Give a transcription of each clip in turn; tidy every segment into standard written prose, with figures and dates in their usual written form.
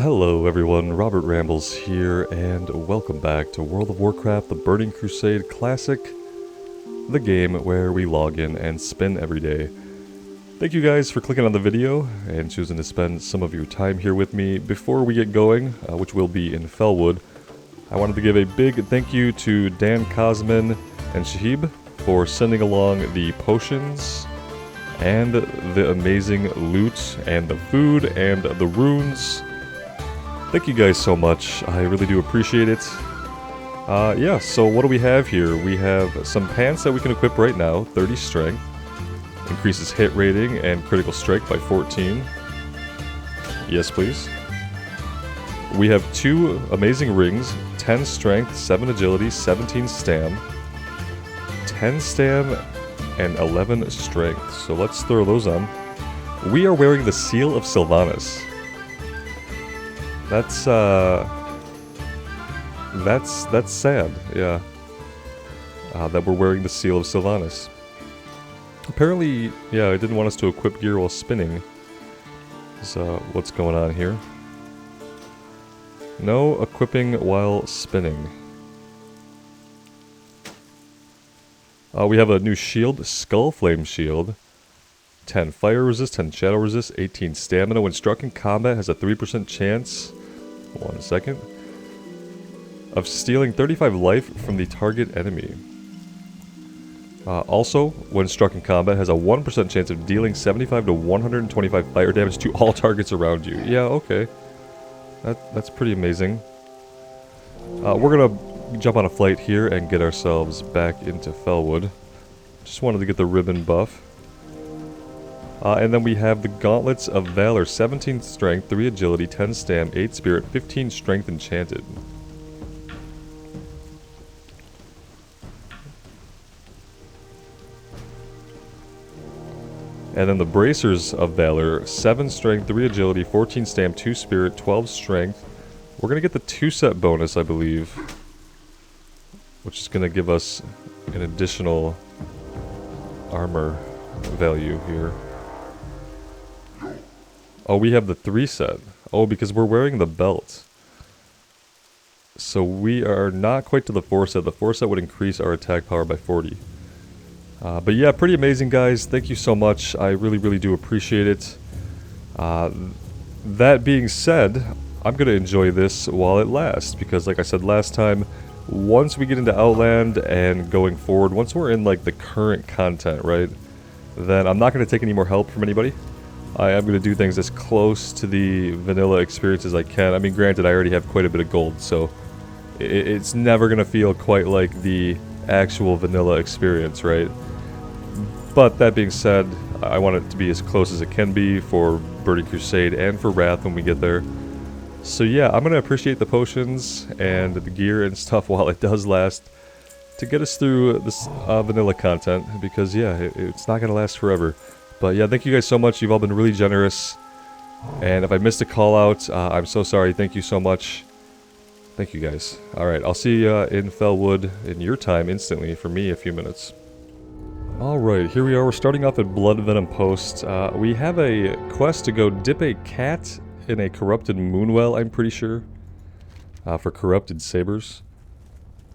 Hello everyone, Robert Rambles here, and welcome back to World of Warcraft, the Burning Crusade Classic, the game where we log in and spin every day. Thank you guys for clicking on the video and choosing to spend some of your time here with me. Before we get going, which will be in Felwood, I wanted to give a big thank you to Dan Cosman and Shahib for sending along the potions and the amazing loot and the food and the runes. Thank you guys so much, I really do appreciate it. Yeah, so what do we have here? We have some pants that we can equip right now, 30 strength. Increases hit rating and critical strike by 14. Yes, please. We have 2 amazing rings, 10 strength, 7 agility, 17 stam. 10 stam and 11 strength, so let's throw those on. We are wearing the Seal of Sylvanas. That's sad, yeah. That we're wearing the Seal of Sylvanas. Apparently, yeah, it didn't want us to equip gear while spinning. So, what's going on here? No equipping while spinning. We have a new shield, Skull Flame Shield. 10 fire resist, 10 shadow resist, 18 stamina. When struck in combat, has a 3% chance. 1 second. Of stealing 35 life from the target enemy. Also, when struck in combat, has a 1% chance of dealing 75 to 125 fire damage to all targets around you. Yeah, okay. That's pretty amazing. We're gonna jump on a flight here and get ourselves back into Felwood. Just wanted to get the ribbon buff. And then we have the Gauntlets of Valor, 17 strength, 3 agility, 10 stam, 8 spirit, 15 strength enchanted. And then the Bracers of Valor, 7 strength, 3 agility, 14 stam, 2 spirit, 12 strength. We're going to get the 2-set bonus, I believe, which is going to give us an additional armor value here. Oh, we have the 3-set. Oh, because we're wearing the belt. So we are not quite to the 4-set. The 4-set would increase our attack power by 40. But yeah, pretty amazing, guys. Thank you so much. I really, really do appreciate it. That being said, I'm going to enjoy this while it lasts. Because like I said last time, once we get into Outland and going forward, once we're in like the current content, right, then I'm not going to take any more help from anybody. I am going to do things as close to the vanilla experience as I can. I mean, granted, I already have quite a bit of gold, so it's never going to feel quite like the actual vanilla experience, right? But that being said, I want it to be as close as it can be for Burning Crusade and for Wrath when we get there. So yeah, I'm going to appreciate the potions and the gear and stuff while it does last to get us through this vanilla content, because yeah, it's not going to last forever. But yeah, thank you guys so much. You've all been really generous. And if I missed a call out, I'm so sorry. Thank you so much. Thank you guys. Alright, I'll see you in Felwood in your time instantly. For me, a few minutes. Alright, here we are. We're starting off at Blood Venom Post. We have a quest to go dip a cat in a corrupted moonwell, I'm pretty sure. For corrupted sabers.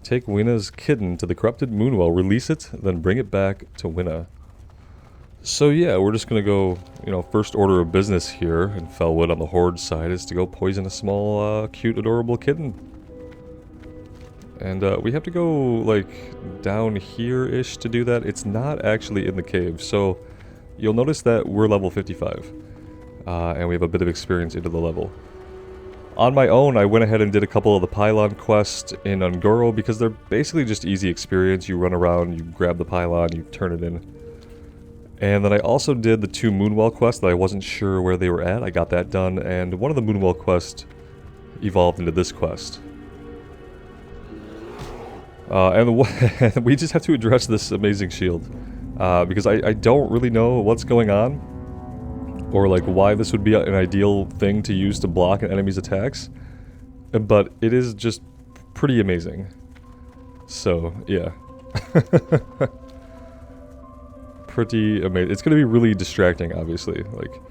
Take Winna's kitten to the corrupted moonwell, release it, then bring it back to Winna. So yeah, we're just gonna go, you know, first order of business here in Felwood on the Horde side is to go poison a small, cute, adorable kitten. And we have to go, like, down here-ish to do that. It's not actually in the cave, so you'll notice that we're level 55. And we have a bit of experience into the level. On my own, I went ahead and did a couple of the pylon quests in Ungoro because they're basically just easy experience. You run around, you grab the pylon, you turn it in. And then I also did the 2 Moonwell quests that I wasn't sure where they were at. I got that done, and one of the Moonwell quests evolved into this quest. And we just have to address this amazing shield. Because I don't really know what's going on, or like why this would be an ideal thing to use to block an enemy's attacks. But it is just pretty amazing. So, yeah. pretty amazing. It's going to be really distracting, obviously. Like,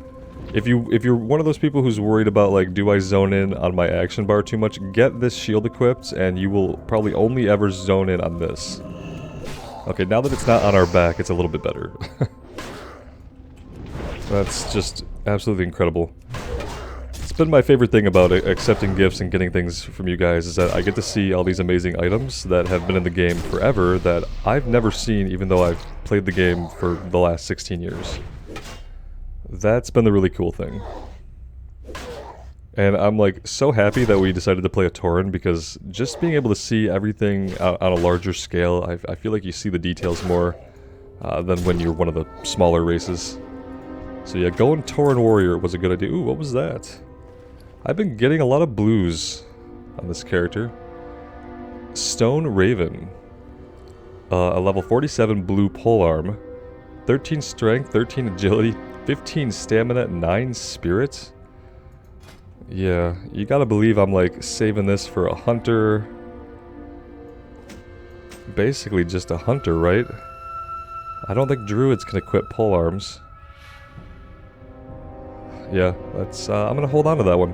If you're one of those people who's worried about like, do I zone in on my action bar too much, get this shield equipped and you will probably only ever zone in on this. Okay, now that it's not on our back, it's a little bit better. That's just absolutely incredible. It's been my favorite thing about accepting gifts and getting things from you guys is that I get to see all these amazing items that have been in the game forever that I've never seen even though I've played the game for the last 16 years. That's been the really cool thing. And I'm like so happy that we decided to play a Tauren because just being able to see everything on a larger scale, I feel like you see the details more than when you're one of the smaller races. So yeah, going Tauren Warrior was a good idea. Ooh, what was that? I've been getting a lot of blues on this character. Stone Raven. A level 47 blue polearm. 13 strength, 13 agility, 15 stamina, 9 spirit. Yeah, you gotta believe I'm like saving this for a hunter. Basically just a hunter, right? I don't think druids can equip polearms. Yeah, that's I'm gonna hold on to that one.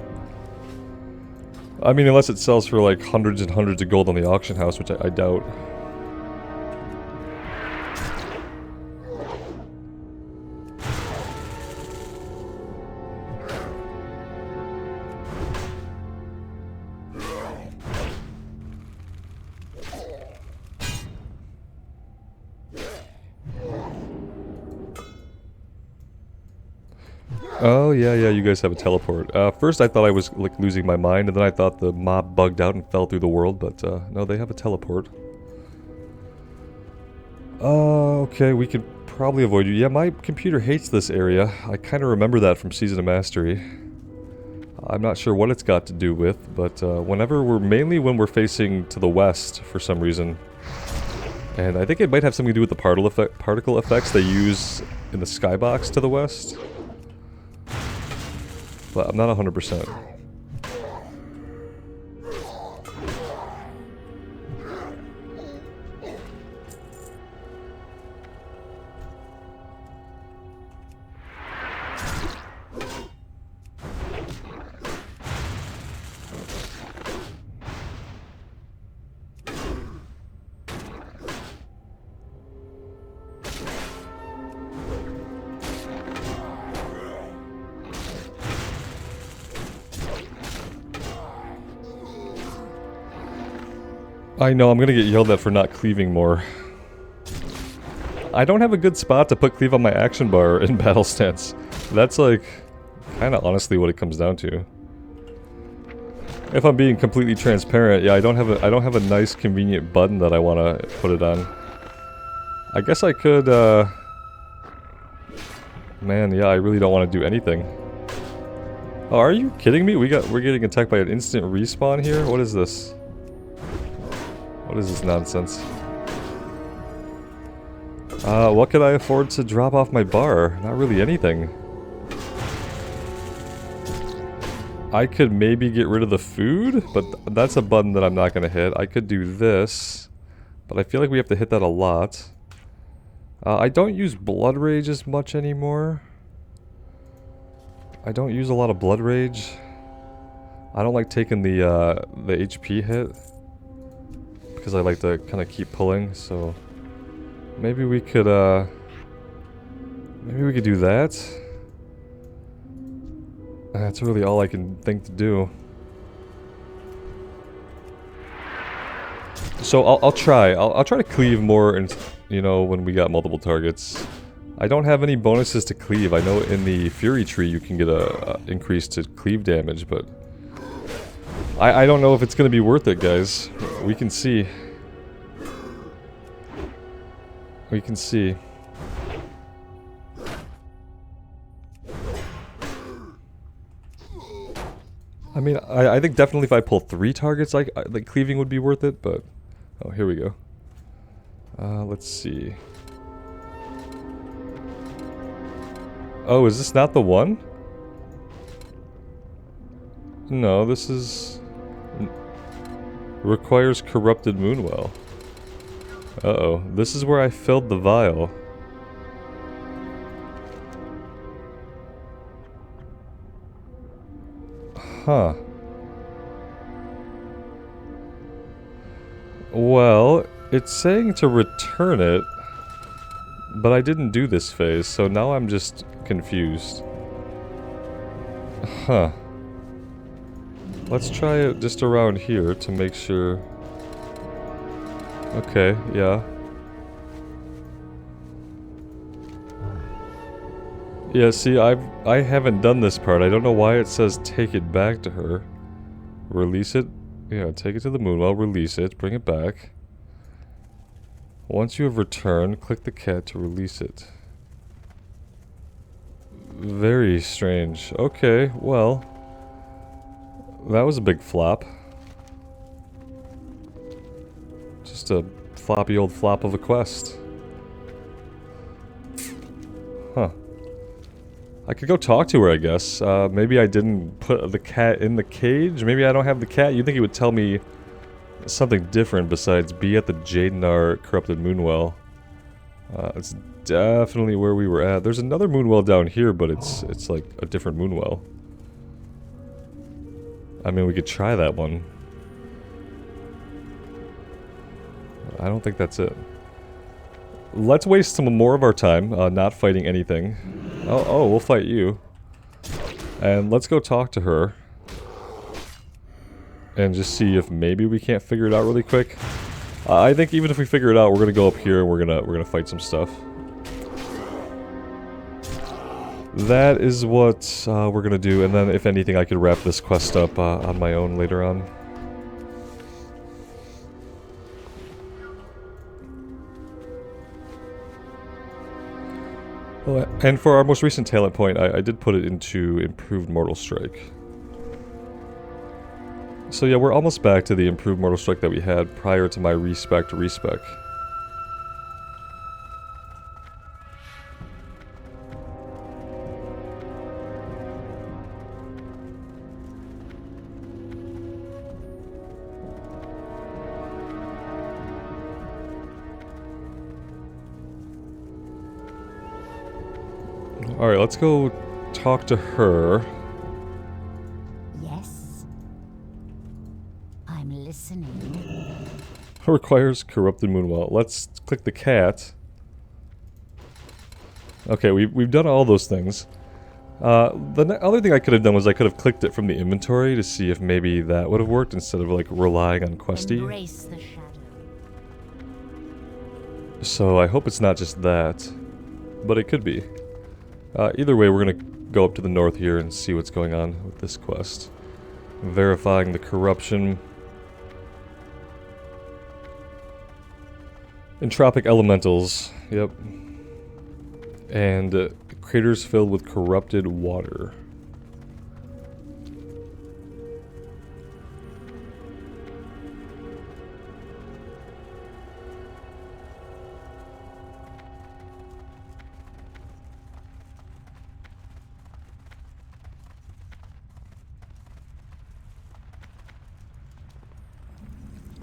I mean, unless it sells for like hundreds and hundreds of gold on the auction house, which I doubt. Oh, yeah, you guys have a teleport. First I thought I was, like, losing my mind, and then I thought the mob bugged out and fell through the world, but, no, they have a teleport. Okay, we could probably avoid you. Yeah, my computer hates this area. I kind of remember that from Season of Mastery. I'm not sure what it's got to do with, but, mainly when we're facing to the west, for some reason. And I think it might have something to do with the particle effects they use in the skybox to the west. But I'm not 100%. I know, I'm gonna get yelled at for not cleaving more. I don't have a good spot to put cleave on my action bar in battle stance. That's like, kinda honestly what it comes down to. If I'm being completely transparent, yeah, I don't have a nice convenient button that I wanna put it on. I guess I could, man, yeah, I really don't want to do anything. Oh, are you kidding me? We're getting attacked by an instant respawn here? What is this? What is this nonsense? What could I afford to drop off my bar? Not really anything. I could maybe get rid of the food, but that's a button that I'm not going to hit. I could do this, but I feel like we have to hit that a lot. I don't use Blood Rage as much anymore. I don't use a lot of Blood Rage. I don't like taking the HP hit. Because I like to kind of keep pulling, so maybe we could do that. That's really all I can think to do. So I'll try to cleave more, and you know, when we got multiple targets. I don't have any bonuses to cleave. I know in the Fury Tree you can get a increase to cleave damage, but I don't know if it's gonna be worth it, guys. We can see. We can see. I mean, I think definitely if I pull 3 targets, like cleaving would be worth it, but... Oh, here we go. Let's see. Oh, is this not the one? No, this is... Requires Corrupted Moonwell. Uh-oh. This is where I filled the vial. Huh. Well, it's saying to return it, but I didn't do this phase, so now I'm just confused. Huh. Let's try it just around here to make sure. Okay, yeah. Yeah, see, I haven't done this part. I don't know why it says take it back to her. Release it. Yeah, take it to the Moonwell, release it, bring it back. Once you have returned, click the cat to release it. Very strange. Okay, well. That was a big flop. Just a floppy old flop of a quest. Huh. I could go talk to her, I guess. Maybe I didn't put the cat in the cage. Maybe I don't have the cat. You'd think he would tell me something different besides be at the Jadenar Corrupted Moonwell. It's definitely where we were at. There's another Moonwell down here, but it's like a different Moonwell. I mean, we could try that one. I don't think that's it. Let's waste some more of our time not fighting anything. Oh, we'll fight you. And let's go talk to her. And just see if maybe we can't figure it out really quick. I think even if we figure it out, we're gonna go up here and we're gonna fight some stuff. That is what we're gonna do, and then if anything, I could wrap this quest up on my own later on. Oh, and for our most recent talent point, I did put it into Improved Mortal Strike. So yeah, we're almost back to the Improved Mortal Strike that we had prior to my respec. Alright, let's go talk to her. Yes. I'm listening. Requires Corrupted Moonwell. Let's click the cat. Okay, we've done all those things. The other thing I could have done was I could have clicked it from the inventory to see if maybe that would have worked instead of like relying on Questie. Embrace the shadow. So I hope it's not just that, but it could be. Either way, we're gonna go up to the north here and see what's going on with this quest. Verifying the corruption. Entropic elementals, yep. And craters filled with corrupted water.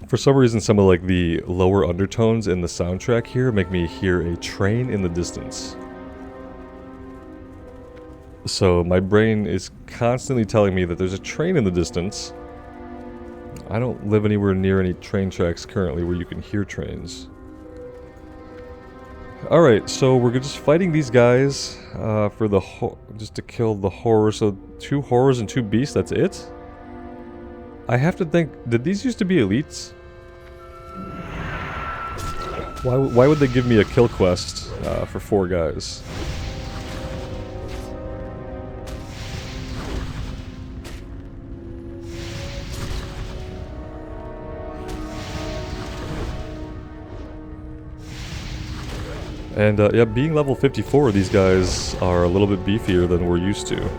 For some reason, some of like the lower undertones in the soundtrack here make me hear a train in the distance. So my brain is constantly telling me that there's a train in the distance. I don't live anywhere near any train tracks currently where you can hear trains. Alright, so we're just fighting these guys for the just to kill the horror. So 2 horrors and 2 beasts, that's it? I have to think, did these used to be elites? Why would they give me a kill quest for 4 guys? And yeah, being level 54, these guys are a little bit beefier than we're used to.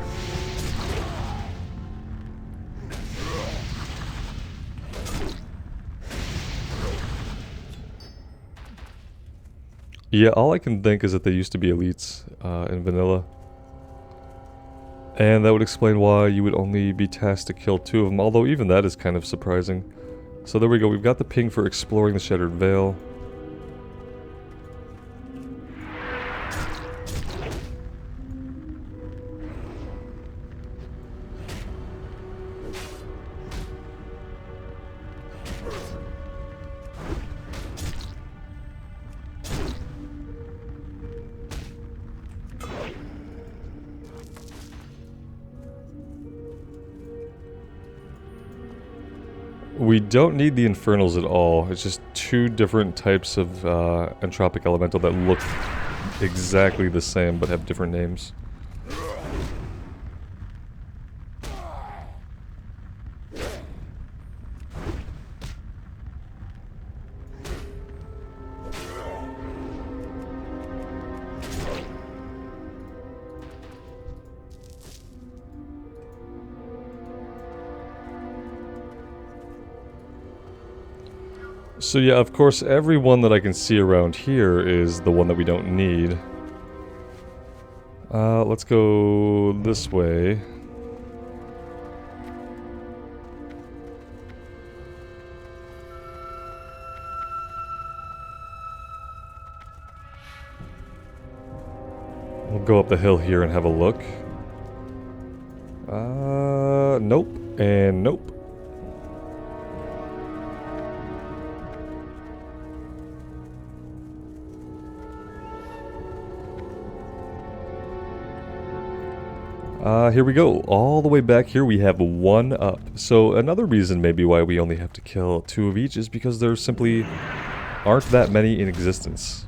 Yeah, all I can think is that they used to be elites in vanilla. And that would explain why you would only be tasked to kill 2 of them, although even that is kind of surprising. So there we go, we've got the ping for exploring the Shattered Veil. We don't need the Infernals at all. It's just two different types of entropic elemental that look exactly the same but have different names. So yeah, of course, every one that I can see around here is the one that we don't need. Let's go this way. We'll go up the hill here and have a look. Nope, and nope. Here we go. All the way back here we have one up. So another reason maybe why we only have to kill 2 of each is because there simply aren't that many in existence.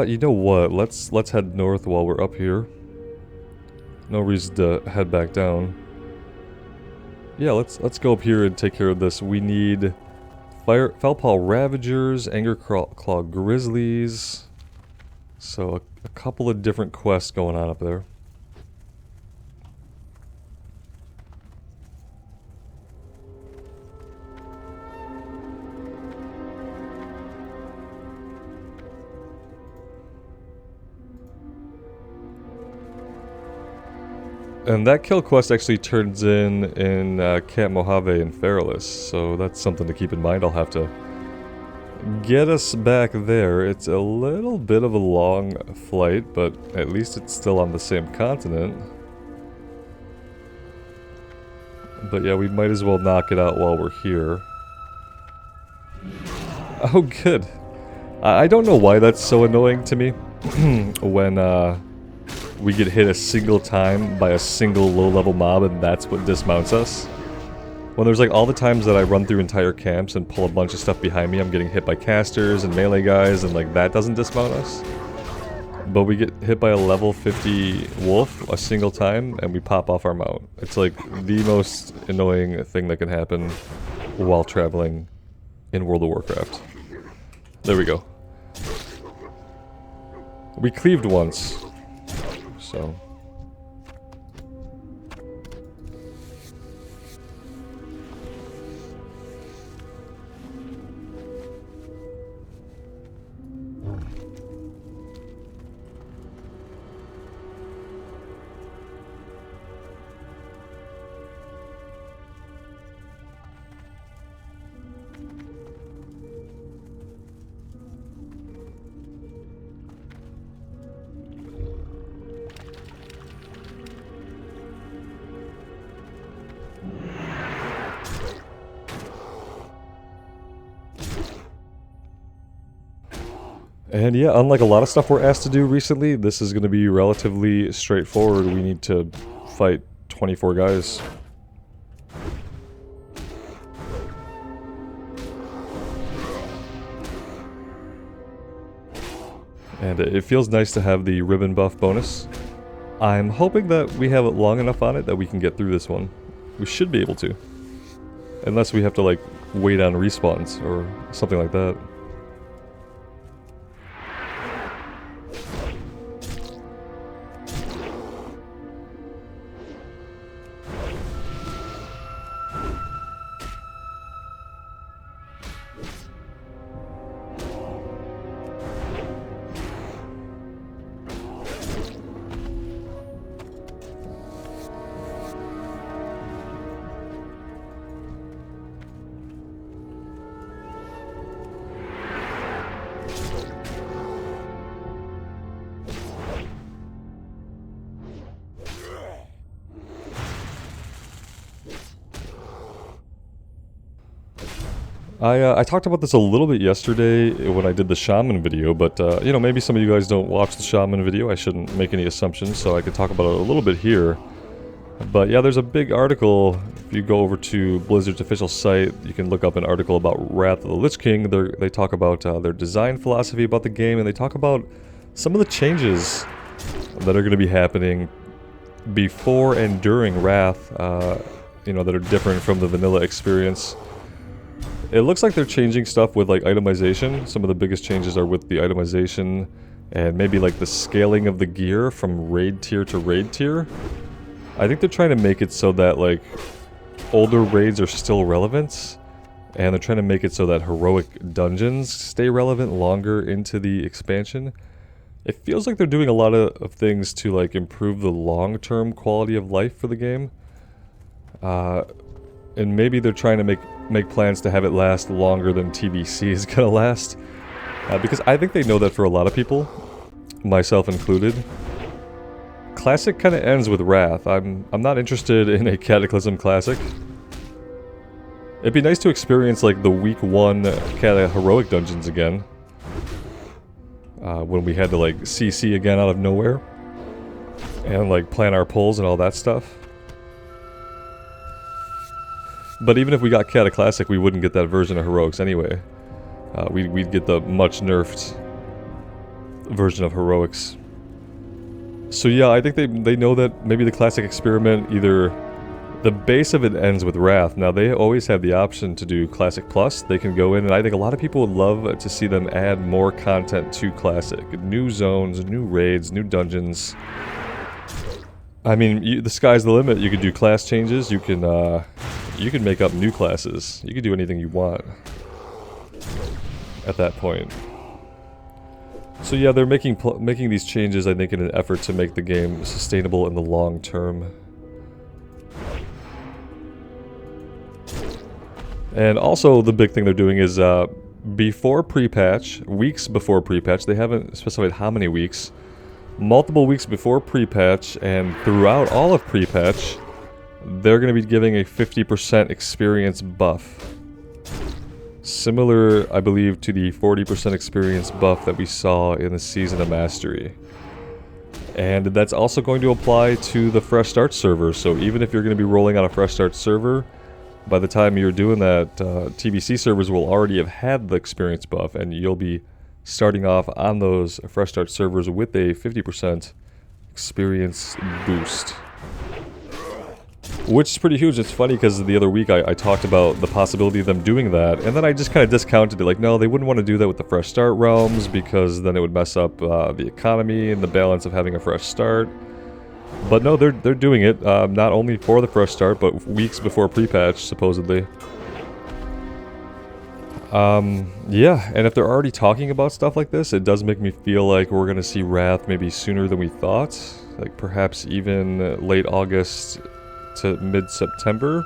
You know what? Let's head north while we're up here. No reason to head back down. Yeah, let's go up here and take care of this. We need Foulpaw Ravagers, Anger Claw Grizzlies. So a couple of different quests going on up there. And that kill quest actually turns in Camp Mojave and Feralis, so that's something to keep in mind. I'll have to get us back there. It's a little bit of a long flight, but at least it's still on the same continent. But yeah, we might as well knock it out while we're here. Oh, good. I don't know why that's so annoying to me when we get hit a single time by a single low-level mob and that's what dismounts us. When there's like all the times that I run through entire camps and pull a bunch of stuff behind me, I'm getting hit by casters and melee guys and like that doesn't dismount us. But we get hit by a level 50 wolf a single time and we pop off our mount. It's like the most annoying thing that can happen while traveling in World of Warcraft. There we go. We cleaved once. So. And yeah, unlike a lot of stuff we're asked to do recently, this is going to be relatively straightforward. We need to fight 24 guys. And it feels nice to have the ribbon buff bonus. I'm hoping that we have it long enough on it that we can get through this one. We should be able to. Unless we have to like wait on respawns or something like that. I talked about this a little bit yesterday when I did the shaman video, but you know, maybe some of you guys don't watch the shaman video. I shouldn't make any assumptions, so I could talk about it a little bit here. But yeah, there's a big article. If you go over to Blizzard's official site, you can look up an article about Wrath of the Lich King. They talk about their design philosophy about the game, and they talk about some of the changes that are going to be happening before and during Wrath, you know, that are different from the vanilla experience. It looks like they're changing stuff with like itemization. Some of the biggest changes are with the itemization and maybe like the scaling of the gear from raid tier to raid tier. I think they're trying to make it so that like older raids are still relevant, and they're trying to make it so that heroic dungeons stay relevant longer into the expansion. It feels like they're doing a lot of things to like improve the long-term quality of life for the game. And maybe they're trying to make plans to have it last longer than TBC is gonna last. Because I think they know that for a lot of people, myself included. Classic kind of ends with Wrath. I'm not interested in a Cataclysm Classic. It'd be nice to experience like the week 1 heroic dungeons again. When we had to like CC again out of nowhere. And like plan our pulls and all that stuff. But even if we got Cataclassic, we wouldn't get that version of Heroics anyway. We'd get the much nerfed version of Heroics. So yeah, I think they know that maybe the Classic Experiment, either the base of it ends with Wrath. Now they always have the option to do Classic Plus. They can go in, and I think a lot of people would love to see them add more content to Classic. New zones, new raids, new dungeons. I mean, the sky's the limit. You can do class changes, you can make up new classes. You can do anything you want at that point. So yeah, they're making these changes, I think, in an effort to make the game sustainable in the long term. And also, the big thing they're doing is before pre-patch, weeks before pre-patch, they haven't specified how many weeks, multiple weeks before pre-patch and throughout all of pre-patch, they're going to be giving a 50% experience buff. Similar, I believe, to the 40% experience buff that we saw in the Season of Mastery. And that's also going to apply to the Fresh Start server, so even if you're going to be rolling on a Fresh Start server, by the time you're doing that, TBC servers will already have had the experience buff, and you'll be starting off on those Fresh Start servers with a 50% experience boost. Which is pretty huge. It's funny because the other week I talked about the possibility of them doing that, and then I just kind of discounted it, like, no, they wouldn't want to do that with the Fresh Start realms because then it would mess up the economy and the balance of having a Fresh Start. But no, they're doing it, not only for the Fresh Start, but weeks before pre-patch, supposedly. Yeah, and if they're already talking about stuff like this, it does make me feel like we're going to see Wrath maybe sooner than we thought. Like, perhaps even late August to mid-September.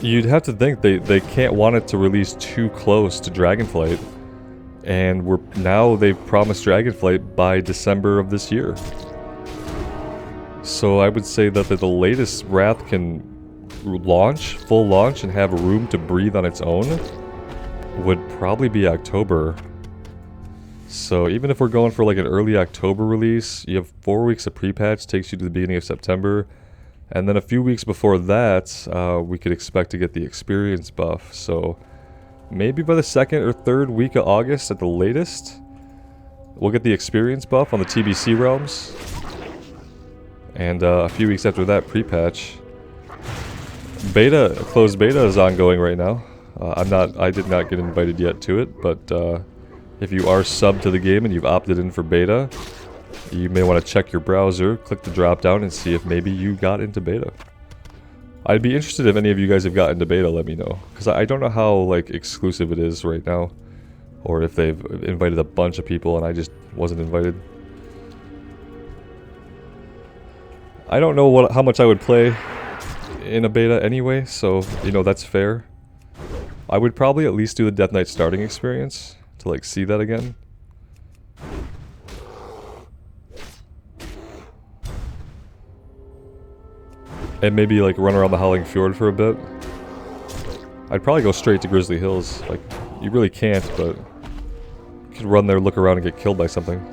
You'd have to think they can't want it to release too close to Dragonflight, and they've promised Dragonflight by December of this year. So I would say that the latest Wrath can full launch and have room to breathe on its own would probably be October. So even if we're going for like an early October release, you have 4 weeks of pre-patch, takes you to the beginning of September. And then a few weeks before that, we could expect to get the experience buff. So maybe by the 2nd or 3rd week of August at the latest, we'll get the experience buff on the TBC realms. And a few weeks after that, pre-patch. Closed beta is ongoing right now. I did not get invited yet to it, but if you are subbed to the game and you've opted in for beta, you may want to check your browser, click the drop down, and see if maybe you got into beta. I'd be interested if any of you guys have gotten into beta, let me know. Because I don't know how like exclusive it is right now. Or if they've invited a bunch of people and I just wasn't invited. I don't know how much I would play in a beta anyway, so, you know, that's fair. I would probably at least do the Death Knight starting experience to like see that again. And maybe like run around the Howling Fjord for a bit. I'd probably go straight to Grizzly Hills. Like, you really can't, but you could run there, look around, and get killed by something.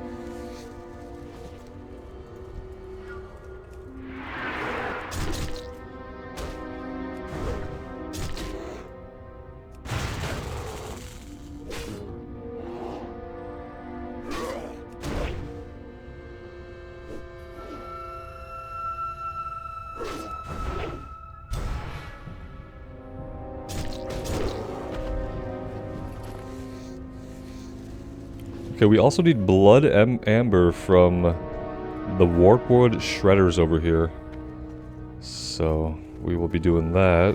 Okay, we also need blood amber from the Warpwood shredders over here. So, we will be doing that.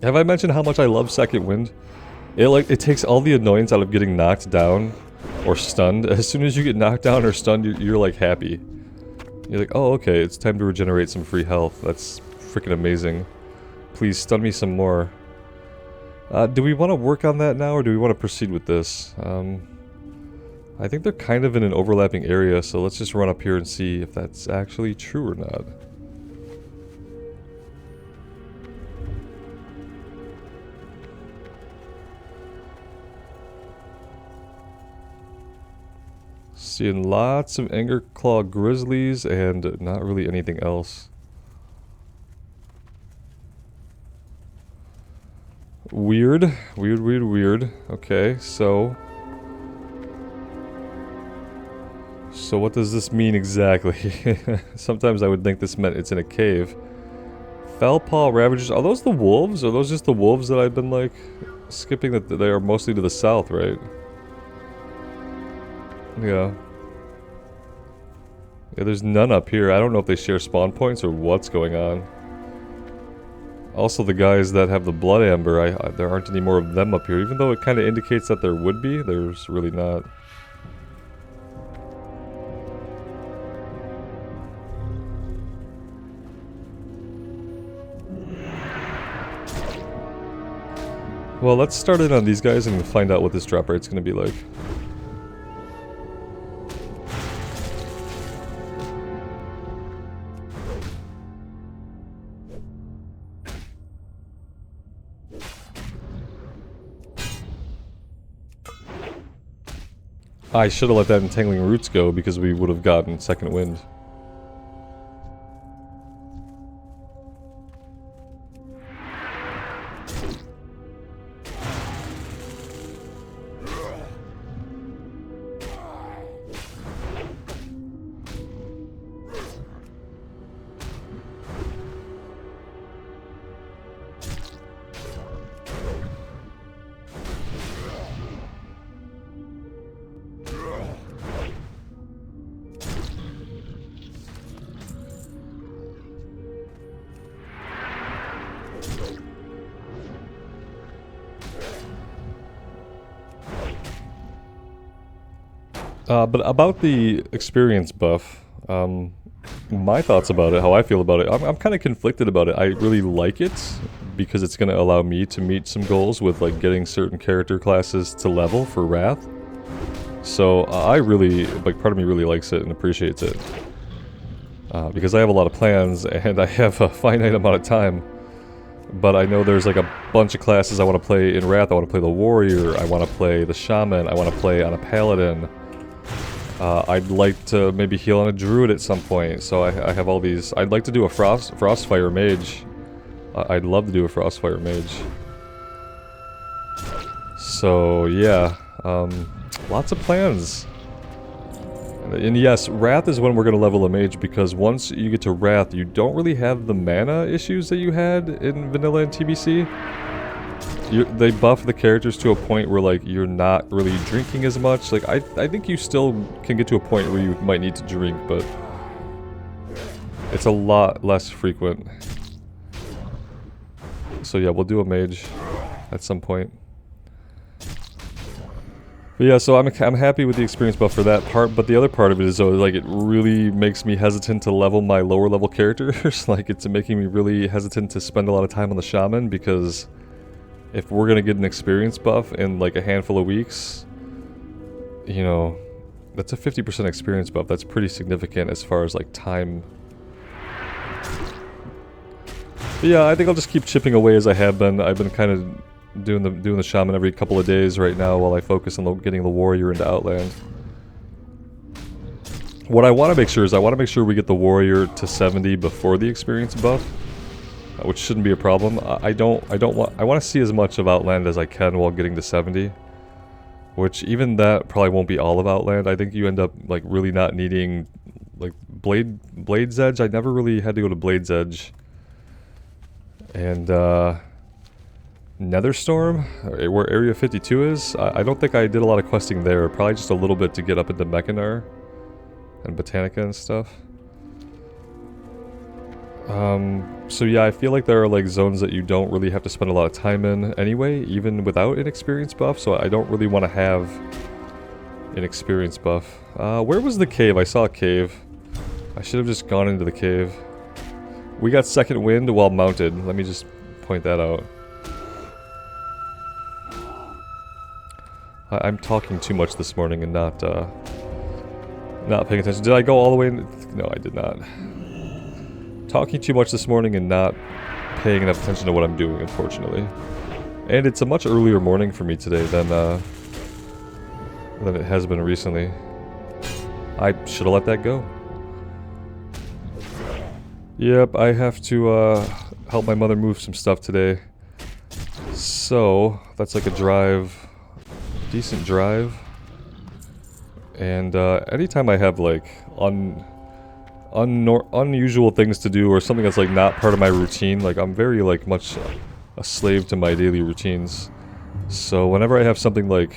Have I mentioned how much I love Second Wind? It takes all the annoyance out of getting knocked down or stunned. As soon as you get knocked down or stunned, you're like happy. You're like, oh okay, it's time to regenerate some free health. That's freaking amazing. Please stun me some more. Do we want to work on that now, or do we want to proceed with this? I think they're kind of in an overlapping area, so let's just run up here and see if that's actually true or not. Seeing lots of Angerclaw Grizzlies and not really anything else. Weird. Weird. Okay, so... So what does this mean exactly? Sometimes I would think this meant it's in a cave. Fellpaw Ravagers. Are those the wolves? Are those just the wolves that I've been, like, skipping? That they are mostly to the south, right? Yeah. Yeah, there's none up here. I don't know if they share spawn points or what's going on. Also, the guys that have the blood amber, there aren't any more of them up here. Even though it kind of indicates that there would be, there's really not. Well, let's start in on these guys and find out what this drop rate's going to be like. I should have let that Entangling Roots go because we would have gotten Second Wind. But about the experience buff, my thoughts about it, how I feel about it, I'm kind of conflicted about it. I really like it because it's going to allow me to meet some goals with like getting certain character classes to level for Wrath. So I really, like, part of me really likes it and appreciates it. Because I have a lot of plans and I have a finite amount of time. But I know there's like a bunch of classes I want to play in Wrath. I want to play the Warrior, I want to play the Shaman, I want to play on a Paladin. I'd like to maybe heal on a Druid at some point, so I have all these. I'd like to do a Frostfire Mage. I'd love to do a Frostfire Mage. So yeah, lots of plans. And yes, Wrath is when we're going to level a Mage, because once you get to Wrath, you don't really have the mana issues that you had in Vanilla and TBC. They buff the characters to a point where, like, you're not really drinking as much. Like, I think you still can get to a point where you might need to drink, but it's a lot less frequent. So yeah, we'll do a Mage at some point. But yeah, so I'm happy with the experience buff for that part, but the other part of it is though, like, it really makes me hesitant to level my lower level characters. Like, it's making me really hesitant to spend a lot of time on the shaman, because if we're gonna get an experience buff in like a handful of weeks, you know, that's a 50% experience buff. That's pretty significant as far as like time. But yeah, I think I'll just keep chipping away as I have been. I've been kind of doing the shaman every couple of days right now while I focus on getting the warrior into Outland. What I want to make sure is we get the warrior to 70 before the experience buff, which shouldn't be a problem. I want to see as much of Outland as I can while getting to 70, which even that probably won't be all of Outland. I think you end up like really not needing like Blade's Edge. I never really had to go to Blade's Edge. And Netherstorm, where Area 52 is, I don't think I did a lot of questing there. Probably just a little bit to get up into Mechanar and Botanica and stuff. So yeah, I feel like there are like zones that you don't really have to spend a lot of time in anyway, even without an experience buff, so I don't really want to have an experience buff. Where was the cave? I saw a cave. I should have just gone into the cave. We got second wind while mounted. Let me just point that out. I'm talking too much this morning and not paying attention. Did I go all the way in? No, I did not. Talking too much this morning and not paying enough attention to what I'm doing, unfortunately. And it's a much earlier morning for me today than it has been recently. I should have let that go. Yep, I have to help my mother move some stuff today. So, that's like a drive. Decent drive. And anytime I have like unusual things to do or something that's like not part of my routine, like I'm very like much a slave to my daily routines. So whenever I have something like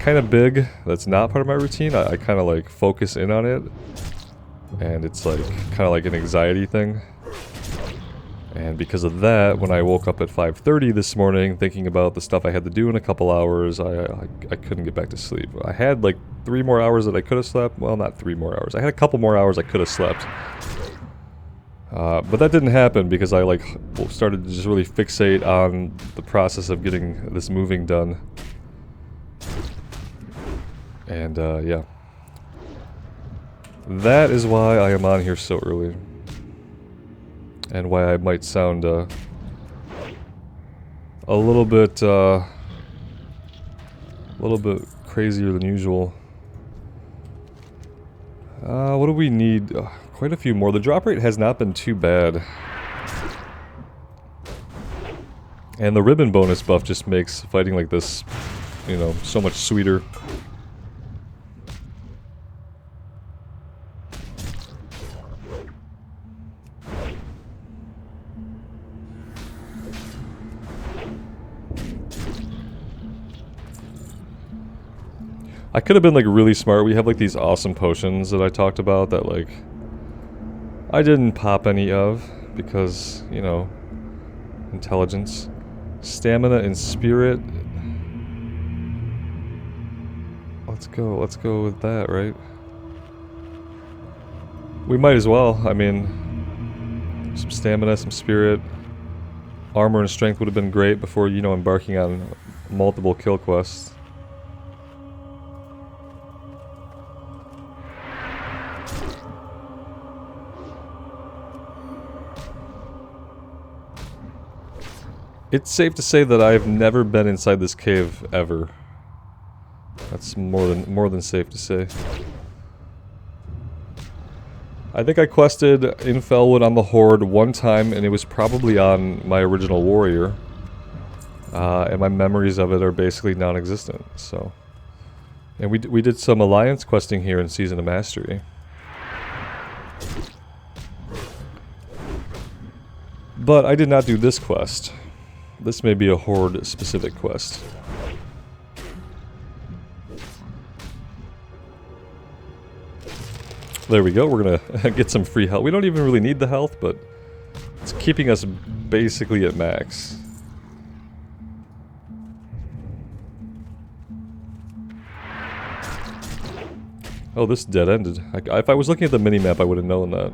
kind of big that's not part of my routine, I kind of like focus in on it. And it's like kind of like an anxiety thing. And because of that, when I woke up at 5:30 this morning thinking about the stuff I had to do in a couple hours, I couldn't get back to sleep. I had like 3 more hours that I could have slept. Well, not 3 more hours. I had a couple more hours I could have slept. But that didn't happen because I like started to just really fixate on the process of getting this moving done. And yeah. That is why I am on here so early. And why I might sound a little bit crazier than usual. What do we need? Quite a few more. The drop rate has not been too bad. And the ribbon bonus buff just makes fighting like this, you know, so much sweeter. I could have been like really smart. We have like these awesome potions that I talked about that like I didn't pop any of because, you know, intelligence, stamina and spirit. Let's go with that, right? We might as well. I mean, some stamina, some spirit, armor and strength would have been great before, you know, embarking on multiple kill quests. It's safe to say that I've never been inside this cave ever. That's more than safe to say. I think I quested in Felwood on the Horde one time, and it was probably on my original warrior. And my memories of it are basically non-existent. So, and we did some alliance questing here in Season of Mastery. But I did not do this quest. This may be a Horde-specific quest. There we go, we're gonna get some free health. We don't even really need the health, but it's keeping us basically at max. Oh, this dead-ended. If I was looking at the mini-map, I would have known that.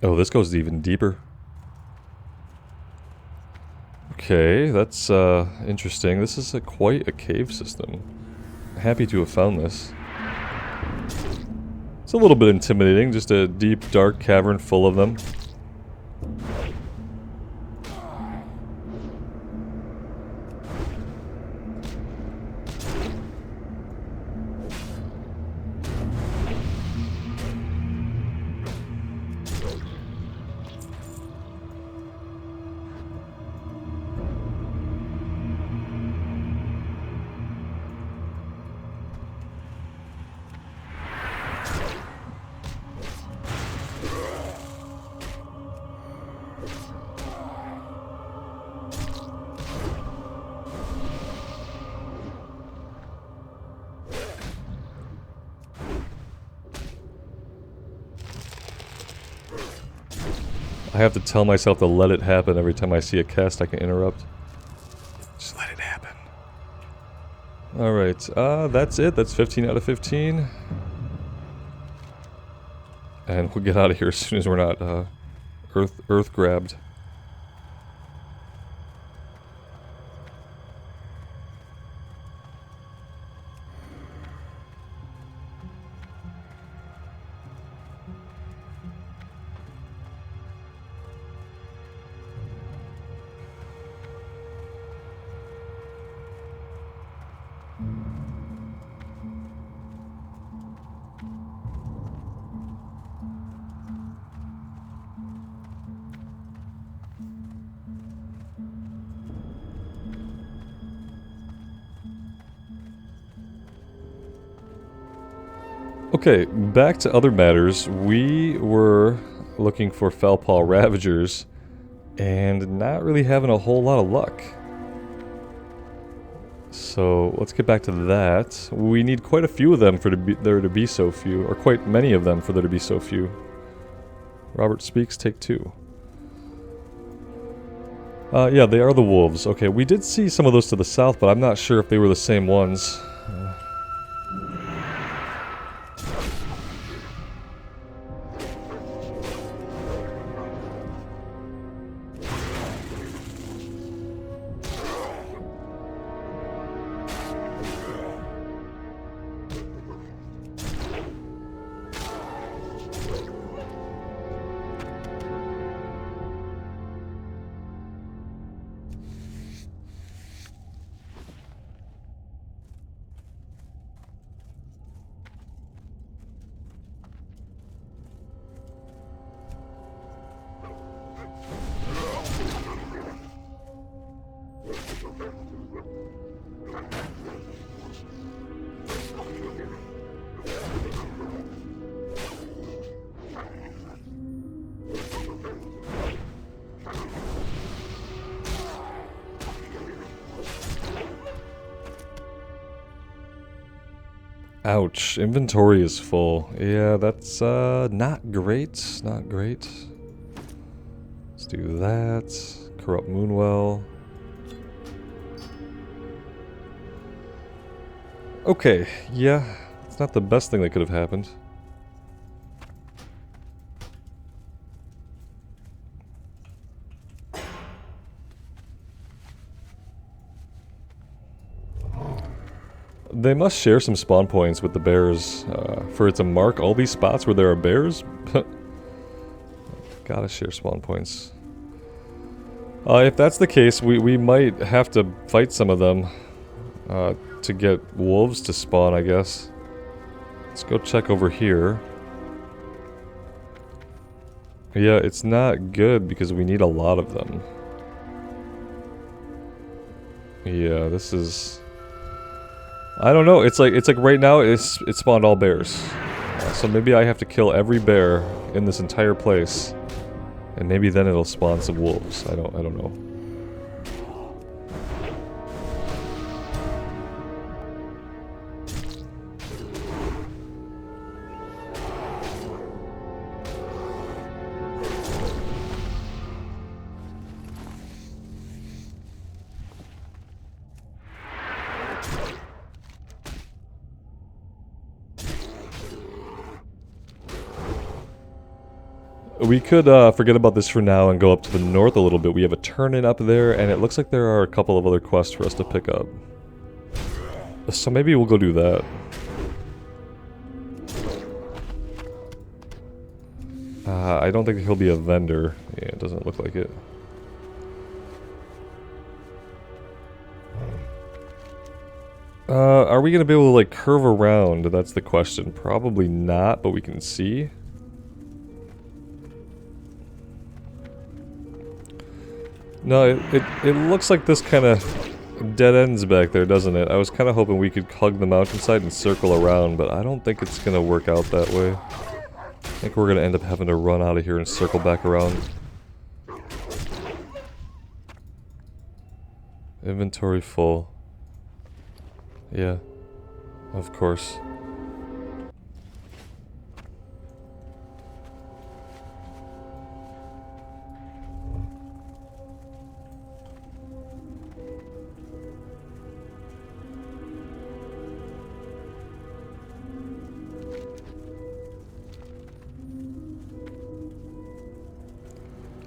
Oh, this goes even deeper. Okay, that's interesting. This is quite a cave system. Happy to have found this. It's a little bit intimidating, just a deep, dark cavern full of them. I have to tell myself to let it happen every time I see a cast I can interrupt. Just let it happen. Alright, that's it. That's 15 out of 15. And we'll get out of here as soon as we're not, earth grabbed. Okay, back to other matters. We were looking for Foulpaw Ravagers and not really having a whole lot of luck. So let's get back to that. We need quite a few of them for there to be so few, or quite many of them for there to be so few. Robert speaks, take 2. Yeah, they are the wolves. Okay, we did see some of those to the south, but I'm not sure if they were the same ones. Ouch, inventory is full. Yeah, that's not great, not great. Let's do that. Corrupt Moonwell. Okay, yeah, it's not the best thing that could have happened. They must share some spawn points with the bears for it to mark all these spots where there are bears. Gotta share spawn points. If that's the case, we might have to fight some of them to get wolves to spawn, I guess. Let's go check over here. Yeah, it's not good because we need a lot of them. Yeah, this is... I don't know, it's like right now it spawned all bears. So maybe I have to kill every bear in this entire place. And maybe then it'll spawn some wolves. I don't know. We could forget about this for now and go up to the north a little bit. We have a turn-in up there, and it looks like there are a couple of other quests for us to pick up. So maybe we'll go do that. I don't think he'll be a vendor. Yeah, it doesn't look like it. Are we going to be able to, like, curve around? That's the question. Probably not, but we can see. No, it looks like this kind of dead ends back there, doesn't it? I was kind of hoping we could hug the mountainside and circle around, but I don't think it's going to work out that way. I think we're going to end up having to run out of here and circle back around. Inventory full. Yeah, of course.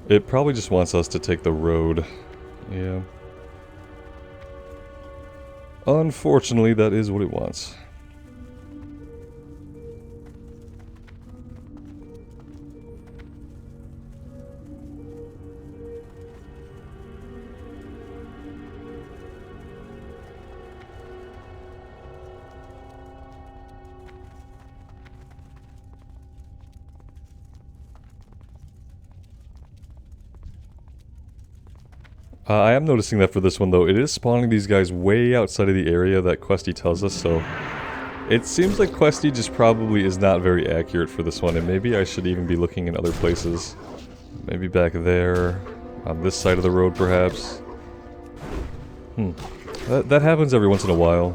It probably just wants us to take the road. Yeah. Unfortunately, that is what it wants. I am noticing that for this one, though, it is spawning these guys way outside of the area that Questie tells us, so it seems like Questie just probably is not very accurate for this one, and maybe I should even be looking in other places. Maybe back there, on this side of the road, perhaps. That happens every once in a while.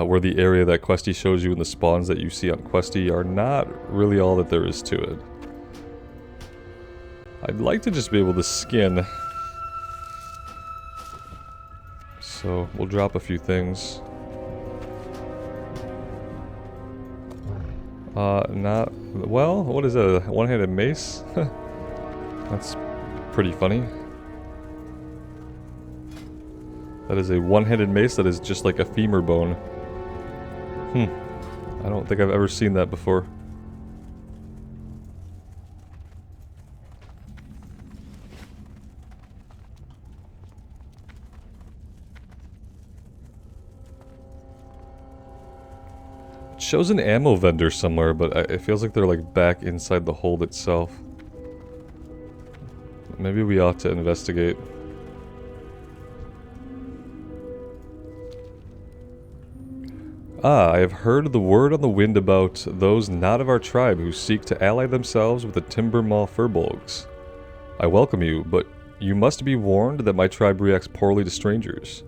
Where the area that Questie shows you and the spawns that you see on Questie are not really all that there is to it. I'd like to just be able to skin. So, we'll drop a few things. Not... Well, what is that? A one-handed mace? That's pretty funny. That is a one-handed mace that is just like a femur bone. I don't think I've ever seen that before. Shows an ammo vendor somewhere, but it feels like they're like back inside the hold itself. Maybe we ought to investigate. I have heard the word on the wind about those not of our tribe who seek to ally themselves with the Timbermaw Furbolgs. I welcome you, but you must be warned that my tribe reacts poorly to strangers.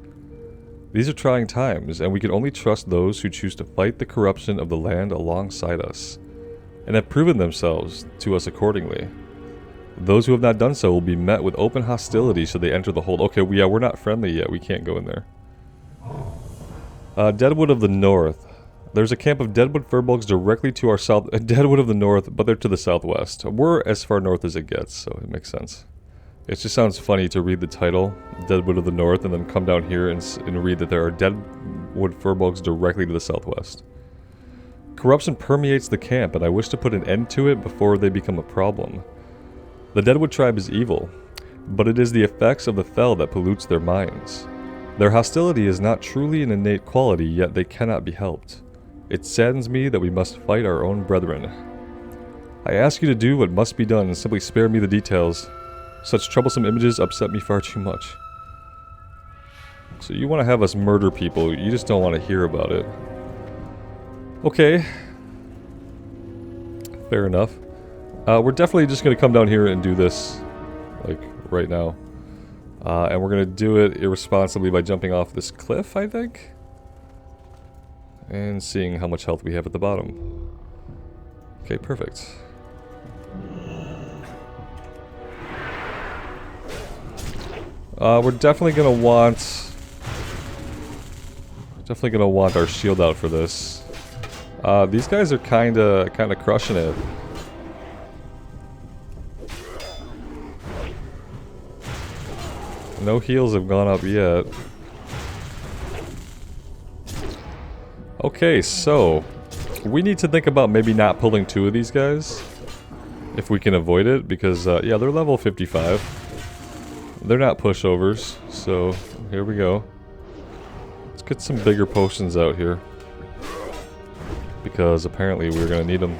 These are trying times, and we can only trust those who choose to fight the corruption of the land alongside us, and have proven themselves to us accordingly. Those who have not done so will be met with open hostility should they enter the hold. Okay, we're not friendly yet, we can't go in there. Deadwood of the North. There's a camp of Deadwood Furbolgs directly to our south. Deadwood of the North, but they're to the southwest. We're as far north as it gets, so it makes sense. It just sounds funny to read the title, Deadwood of the North, and then come down here and read that there are Deadwood Furbolgs directly to the southwest. Corruption permeates the camp, and I wish to put an end to it before they become a problem. The Deadwood tribe is evil, but it is the effects of the fell that pollutes their minds. Their hostility is not truly an innate quality, yet they cannot be helped. It saddens me that we must fight our own brethren. I ask you to do what must be done and simply spare me the details. Such troublesome images upset me far too much. So you want to have us murder people, you just don't want to hear about it. Okay. Fair enough. We're definitely just going to come down here and do this, like, right now. And we're going to do it irresponsibly by jumping off this cliff, I think? And seeing how much health we have at the bottom. Okay, perfect. We're definitely gonna want our shield out for this. These guys are kinda crushing it. No heals have gone up yet. Okay, so we need to think about maybe not pulling 2 of these guys if we can avoid it, because yeah, they're level 55. They're not pushovers, so here we go. Let's get some bigger potions out here, because apparently we're gonna need them.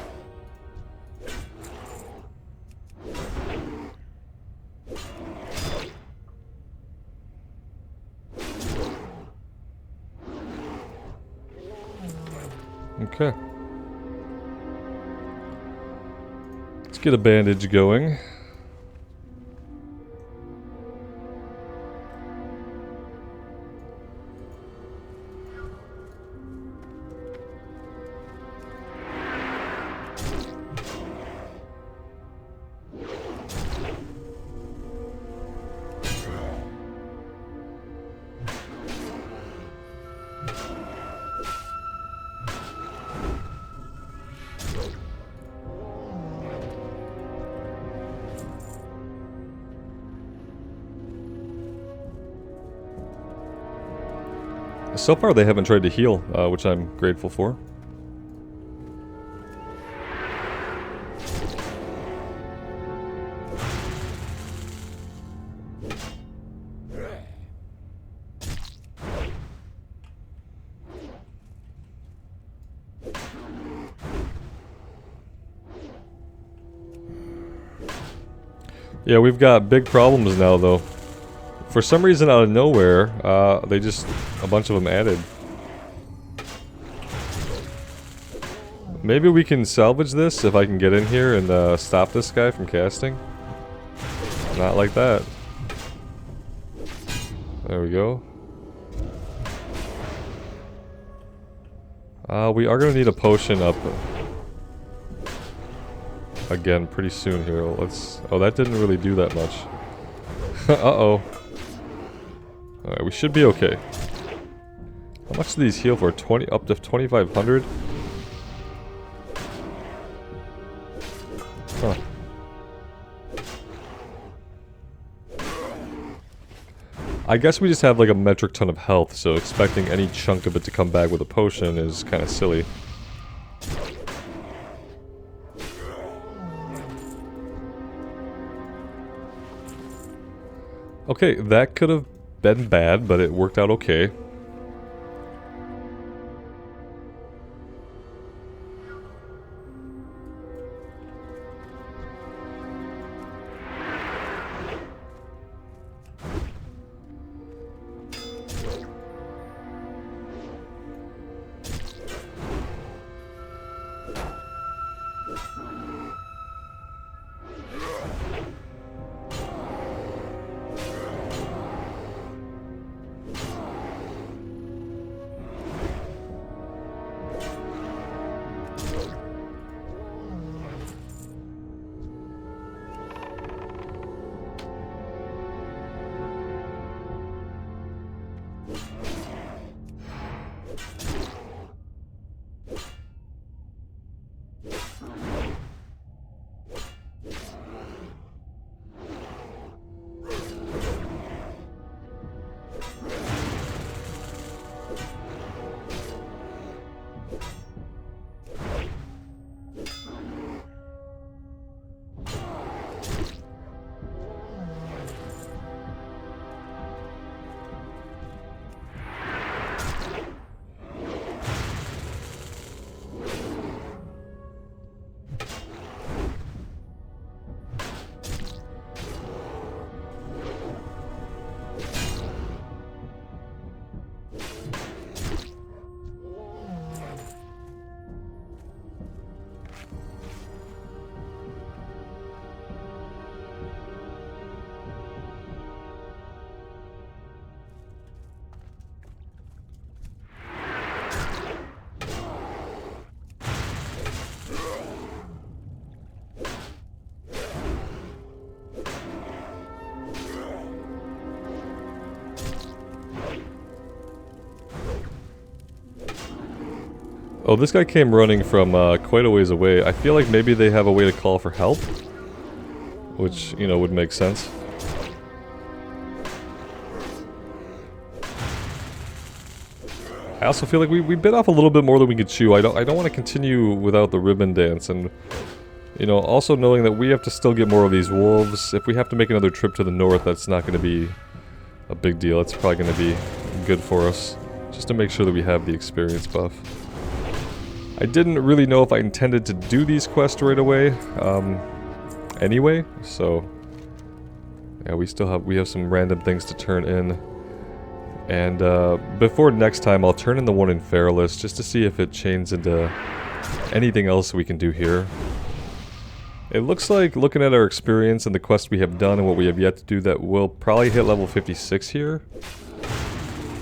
Okay. Let's get a bandage going. So far they haven't tried to heal, which I'm grateful for. Yeah, we've got big problems now though. For some reason out of nowhere, they just, a bunch of them added. Maybe we can salvage this if I can get in here and stop this guy from casting. Not like that. There we go. We are gonna need a potion up again pretty soon here. Let's, oh, that didn't really do that much. Uh-oh. Alright, we should be okay. How much do these heal for? 20, up to 2,500? Huh. I guess we just have like a metric ton of health, so expecting any chunk of it to come back with a potion is kind of silly. Okay, that could have been bad, but it worked out okay. Oh, this guy came running from quite a ways away. I feel like maybe they have a way to call for help. Which, you know, would make sense. I also feel like we bit off a little bit more than we could chew. I don't want to continue without the ribbon dance, and you know, also knowing that we have to still get more of these wolves. If we have to make another trip to the north, that's not going to be a big deal. It's probably going to be good for us, just to make sure that we have the experience buff. I didn't really know if I intended to do these quests right away, anyway, so yeah, we have some random things to turn in. And before next time, I'll turn in the one in Herbalism just to see if it changes into anything else we can do here. It looks like, looking at our experience and the quests we have done and what we have yet to do, that we'll probably hit level 56 here.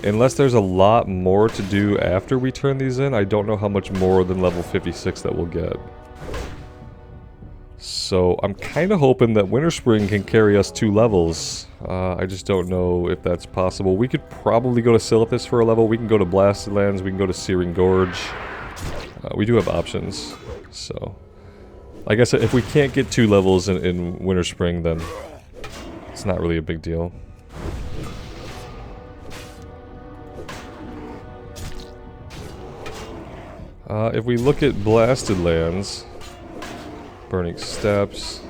Unless there's a lot more to do after we turn these in, I don't know how much more than level 56 that we'll get. So I'm kind of hoping that Winter Spring can carry us 2 levels. I just don't know if that's possible. We could probably go to Silithus for a level. We can go to Blasted Lands. We can go to Searing Gorge. We do have options. So, like I said, if we can't get 2 levels in Winter Spring, then it's not really a big deal. If we look at Blasted Lands, Burning Steppes.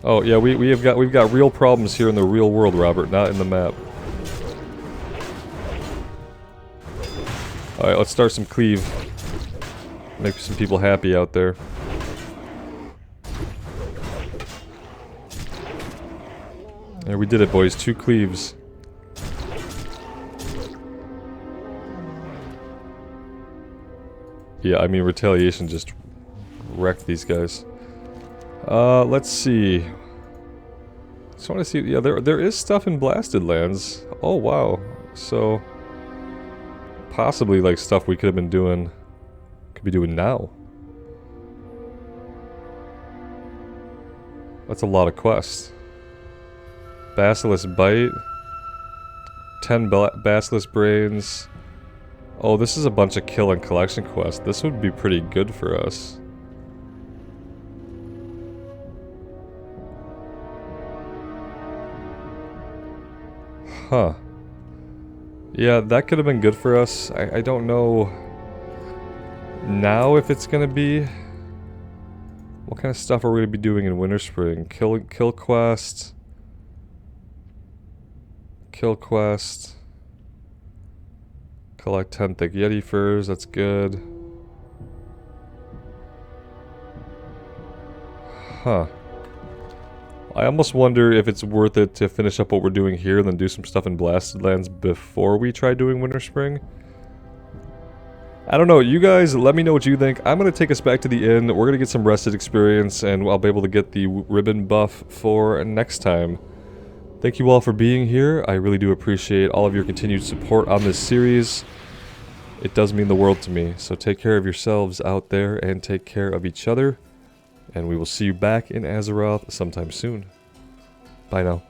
Oh yeah, we've got real problems here in the real world, Robert, not in the map. All right, let's start some cleave. Make some people happy out there. There, we did it, boys. 2 cleaves. Yeah, I mean, Retaliation just wrecked these guys. Let's see. Just want to see. Yeah, there is stuff in Blasted Lands. Oh wow. So possibly like stuff we could have been doing. Could be doing now. That's a lot of quests. Basilisk Bite. 10 Basilisk Brains. Oh, this is a bunch of kill and collection quests. This would be pretty good for us. Huh. Yeah, that could have been good for us. I don't know now if it's gonna be. What kind of stuff are we gonna be doing in Winter Spring? Kill quest. Kill quest. Collect 10 thick Yeti furs, that's good. Huh. I almost wonder if it's worth it to finish up what we're doing here and then do some stuff in Blasted Lands before we try doing Winter Spring. I don't know, you guys, let me know what you think. I'm going to take us back to the inn, we're going to get some rested experience, and I'll be able to get the ribbon buff for next time. Thank you all for being here. I really do appreciate all of your continued support on this series. It does mean the world to me. So take care of yourselves out there and take care of each other. And we will see you back in Azeroth sometime soon. Bye now.